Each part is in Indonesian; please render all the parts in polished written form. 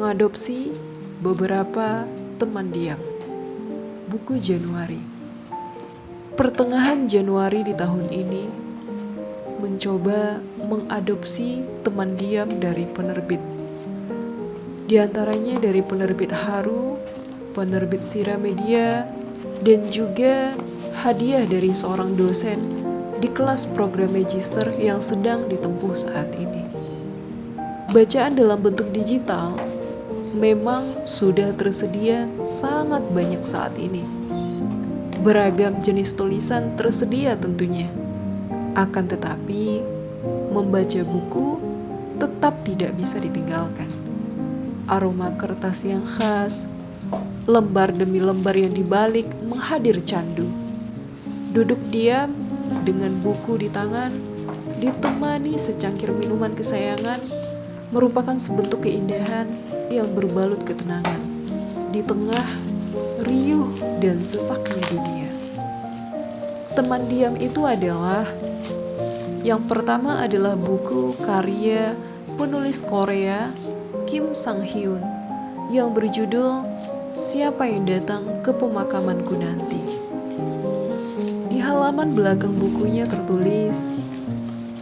Mengadopsi beberapa teman diam. Buku Januari. Pertengahan Januari di tahun ini mencoba mengadopsi teman diam dari penerbit. Di antaranya dari penerbit Haru, penerbit Siramedia, dan juga hadiah dari seorang dosen di kelas program magister yang sedang ditempuh saat ini. Bacaan dalam bentuk digital memang sudah tersedia sangat banyak saat ini. Beragam jenis tulisan tersedia tentunya. Akan tetapi, membaca buku tetap tidak bisa ditinggalkan. Aroma kertas yang khas, lembar demi lembar yang dibalik menghadir candu. Duduk diam dengan buku di tangan, ditemani secangkir minuman kesayangan, merupakan sebentuk keindahan yang berbalut ketenangan di tengah riuh dan sesaknya dunia. Teman diam itu adalah yang pertama adalah buku karya penulis Korea Kim Sang-hyun yang berjudul Siapa yang Datang ke Pemakamanku Nanti. Di halaman belakang bukunya tertulis,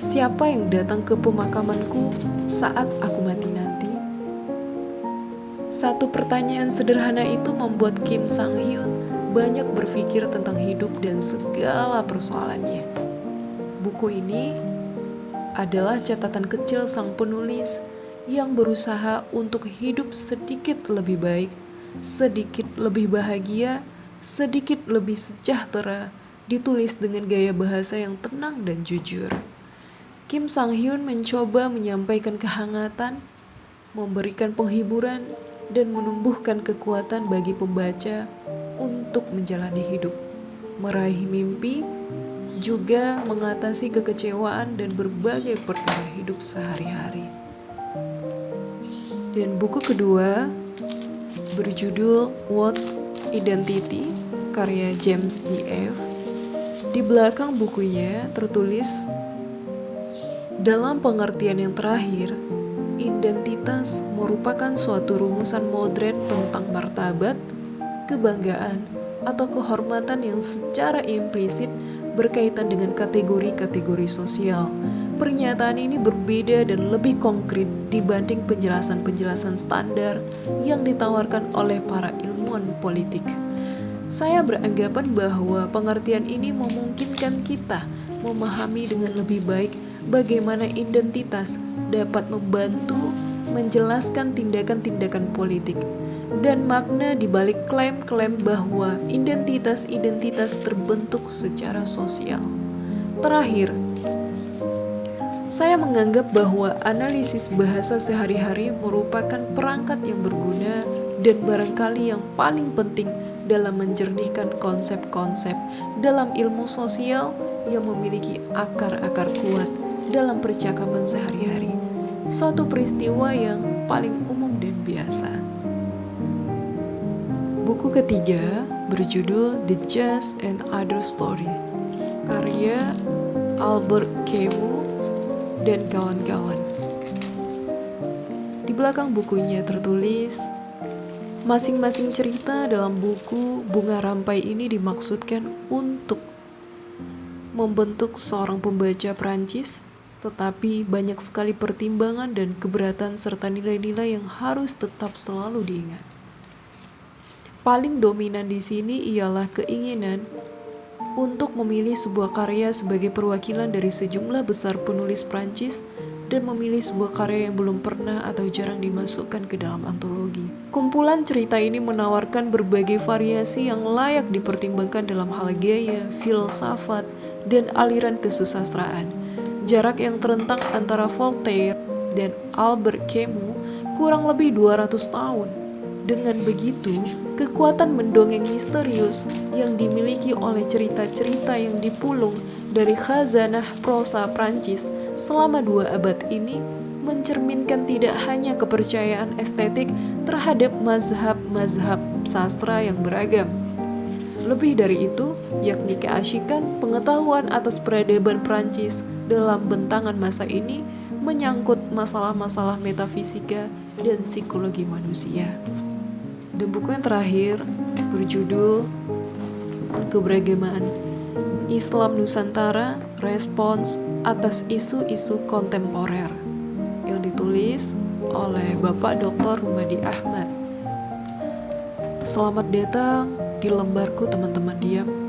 siapa yang datang ke pemakamanku saat aku mati nanti? Satu pertanyaan sederhana itu membuat Kim Sang-hyun banyak berpikir tentang hidup dan segala persoalannya. Buku ini adalah catatan kecil sang penulis yang berusaha untuk hidup sedikit lebih baik, sedikit lebih bahagia, sedikit lebih sejahtera, ditulis dengan gaya bahasa yang tenang dan jujur. Kim Sang-hyun mencoba menyampaikan kehangatan, memberikan penghiburan, dan menumbuhkan kekuatan bagi pembaca untuk menjalani hidup, meraih mimpi, juga mengatasi kekecewaan dan berbagai perkara hidup sehari-hari. Dan buku kedua berjudul What's Identity, karya James D.F. Di belakang bukunya tertulis, dalam pengertian yang terakhir, identitas merupakan suatu rumusan modern tentang martabat, kebanggaan, atau kehormatan yang secara implisit berkaitan dengan kategori-kategori sosial. Pernyataan ini berbeda dan lebih konkret dibanding penjelasan-penjelasan standar yang ditawarkan oleh para ilmuwan politik. Saya beranggapan bahwa pengertian ini memungkinkan kita memahami dengan lebih baik bagaimana identitas dapat membantu menjelaskan tindakan-tindakan politik dan makna di balik klaim-klaim bahwa identitas-identitas terbentuk secara sosial. Terakhir, saya menganggap bahwa analisis bahasa sehari-hari merupakan perangkat yang berguna dan barangkali yang paling penting dalam menjernihkan konsep-konsep dalam ilmu sosial yang memiliki akar-akar kuat dalam percakapan sehari-hari, suatu peristiwa yang paling umum dan biasa. Buku ketiga berjudul The Just and Other Story, karya Albert Camus dan kawan-kawan. Di belakang bukunya tertulis, masing-masing cerita dalam buku Bunga Rampai ini dimaksudkan untuk membentuk seorang pembaca Prancis, tetapi banyak sekali pertimbangan dan keberatan serta nilai-nilai yang harus tetap selalu diingat. Paling dominan di sini ialah keinginan untuk memilih sebuah karya sebagai perwakilan dari sejumlah besar penulis Prancis dan memilih sebuah karya yang belum pernah atau jarang dimasukkan ke dalam antologi. Kumpulan cerita ini menawarkan berbagai variasi yang layak dipertimbangkan dalam hal gaya, filsafat, dan aliran kesusastraan. Jarak yang terentang antara Voltaire dan Albert Camus kurang lebih 200 tahun. Dengan begitu, kekuatan mendongeng misterius yang dimiliki oleh cerita-cerita yang dipulung dari khazanah prosa Prancis selama 2 abad ini mencerminkan tidak hanya kepercayaan estetik terhadap mazhab-mazhab sastra yang beragam. Lebih dari itu, yakni keasyikan pengetahuan atas peradaban Prancis dalam bentangan masa ini menyangkut masalah-masalah metafisika dan psikologi manusia. Dan buku yang terakhir berjudul Keberagaman Islam Nusantara, Respons atas Isu-isu Kontemporer, yang ditulis oleh Bapak Dr. Rumadi Ahmad. Selamat datang di lembarku teman-teman diam.